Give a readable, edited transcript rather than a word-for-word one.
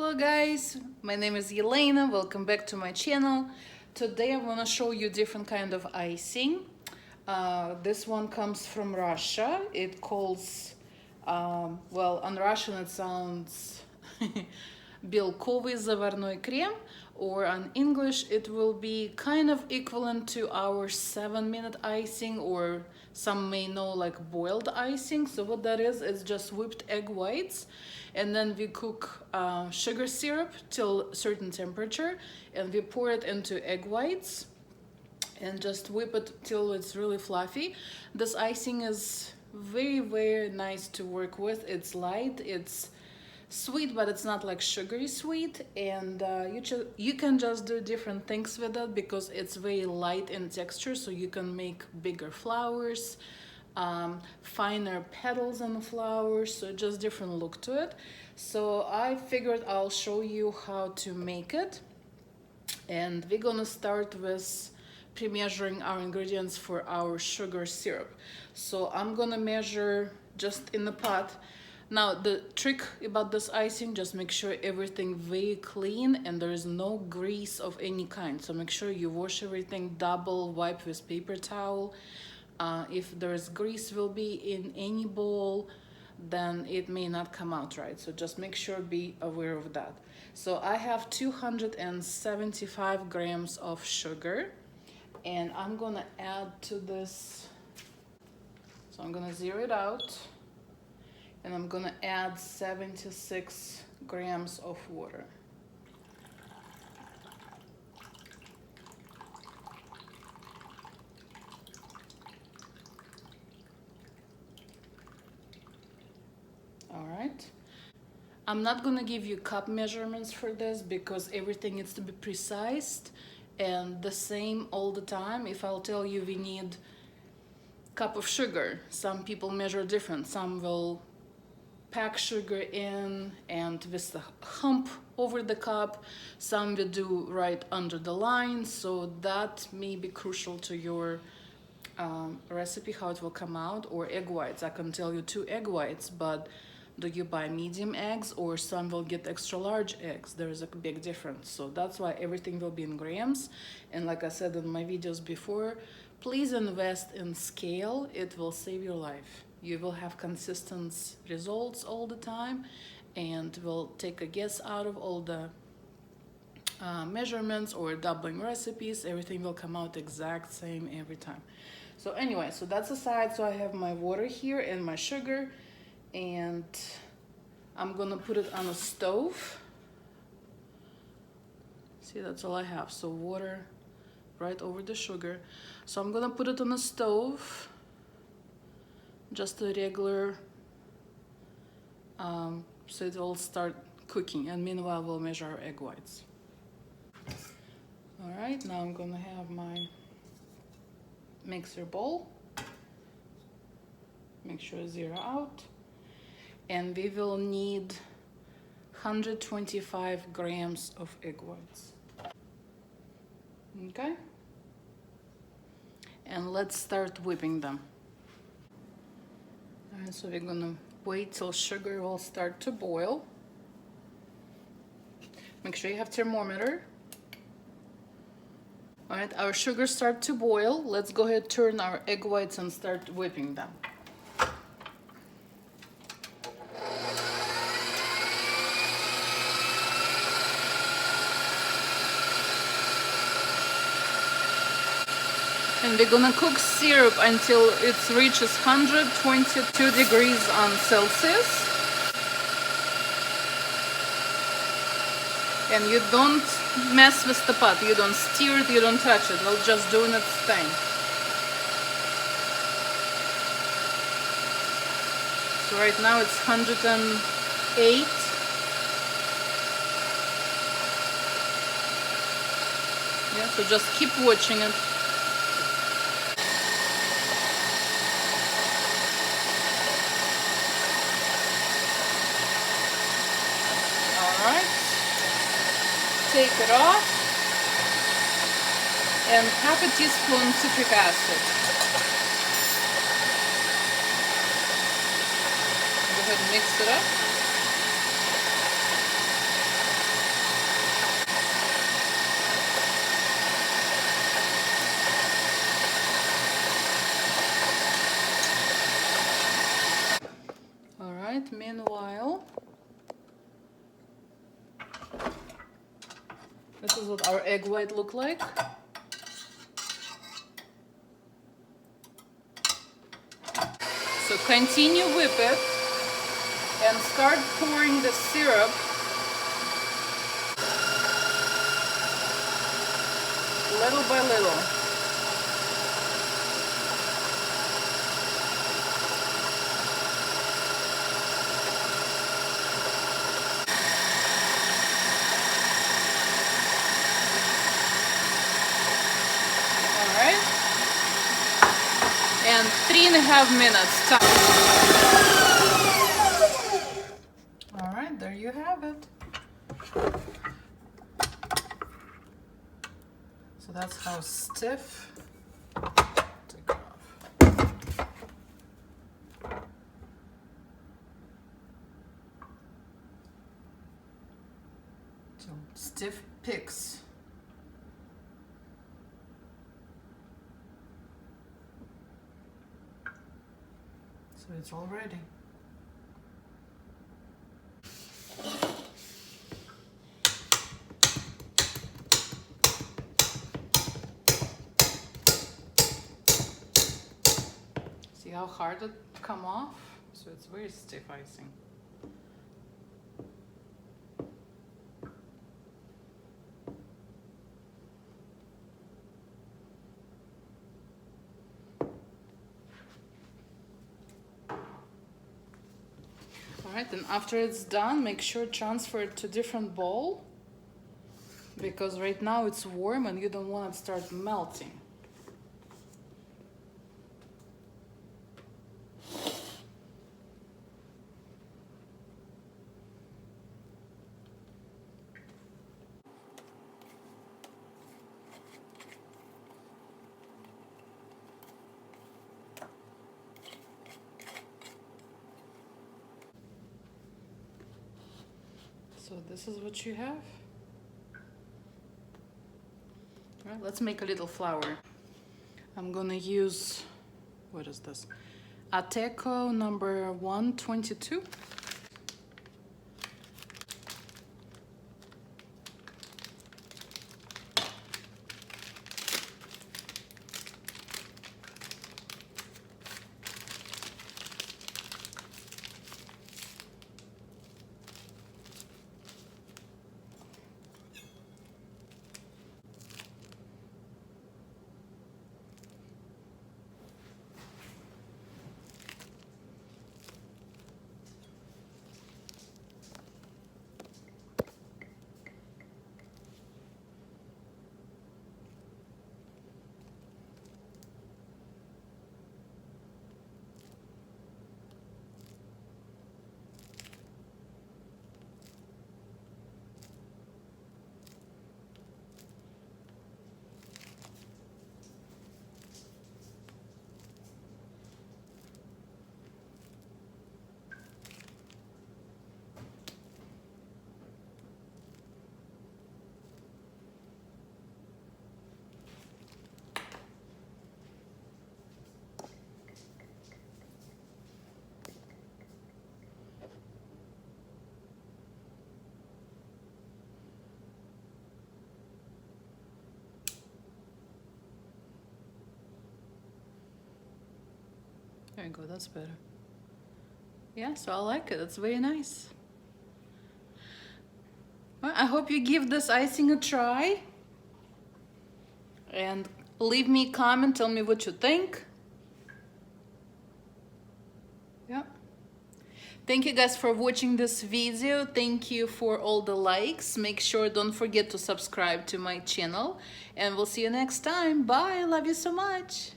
Hello guys, my name is Yelena. Welcome back to my channel. Today I'm gonna show you different kind of icing. This one comes from Russia. It calls, well, on Russian it sounds белковый заварной крем, or in English it will be kind of equivalent to our 7-minute icing, or some may know like boiled icing. So what that is, it's just whipped egg whites, and then we cook sugar syrup till certain temperature, and we pour it into egg whites and just whip it till it's really fluffy. This icing is very nice to work with. It's light, it's sweet, but it's not like sugary sweet, and you can just do different things with it because it's very light in texture, so you can make bigger flowers, finer petals on the flowers, so just different look to it. So I figured I'll show you how to make it, and we're gonna start with pre-measuring our ingredients for our sugar syrup. So I'm gonna measure just in the pot. Now the trick about this icing, just make sure everything very clean and there is no grease of any kind. So make sure you wash everything, double wipe with paper towel. If there is grease will be in any bowl, then it may not come out right. So just make sure, be aware of that. So I have 275 grams of sugar, and I'm gonna add to this, so I'm gonna zero it out, and I'm gonna add 76 grams of water. All right. I'm not gonna give you cup measurements for this because everything needs to be precise and the same all the time. If I'll tell you we need cup of sugar, some people measure different. Some will pack sugar in and with the hump over the cup, some will do right under the line, so that may be crucial to your recipe, how it will come out. Or egg whites, I can tell you 2 egg whites, but do you buy medium eggs, or some will get extra large eggs? There is a big difference. So that's why everything will be in grams. And like I said in my videos before, please invest in scale. It will save your life. You will have consistent results all the time, and will take a guess out of all the measurements or doubling recipes. Everything will come out exact same every time. So anyway, so that's aside. So I have my water here and my sugar, and I'm gonna put it on a stove. See, that's all I have. So water right over the sugar. So I'm gonna put it on a stove, just a regular, so it will start cooking, and meanwhile we'll measure our egg whites. All right, now I'm gonna have my mixer bowl. Make sure zero out. And we will need 125 grams of egg whites. Okay? And let's start whipping them. All right, so we're gonna wait till sugar will start to boil. Make sure you have thermometer. All right, our sugar start to boil. Let's go ahead, turn our egg whites and start whipping them. And we're gonna cook syrup until it reaches 122 degrees on Celsius. And you don't mess with the pot, you don't stir it, you don't touch it, we're just doing its thing. So right now it's 108. Yeah, so just keep watching it. Take it off, and half a teaspoon citric acid. Go ahead and mix it up. right, meanwhile, this is what our egg white look like. So continue whip it and start pouring the syrup little by little. And 3.5 minutes time. All right, there you have it. So that's how stiff. Take it off. So stiff picks. So it's all ready. See how hard it come off? So it's very stiff icing. Alright, and after it's done, make sure transfer it to different bowl, because right now it's warm and you don't want it to start melting. So this is what you have. All right, let's make a little flour. I'm gonna use, what is this? Ateco number 122. There you go, that's better. Yeah, so I like it, it's very nice. Well, I hope you give this icing a try. And leave me a comment, tell me what you think. Yeah. Thank you guys for watching this video. Thank you for all the likes. Make sure, don't forget to subscribe to my channel. And we'll see you next time. Bye, love you so much.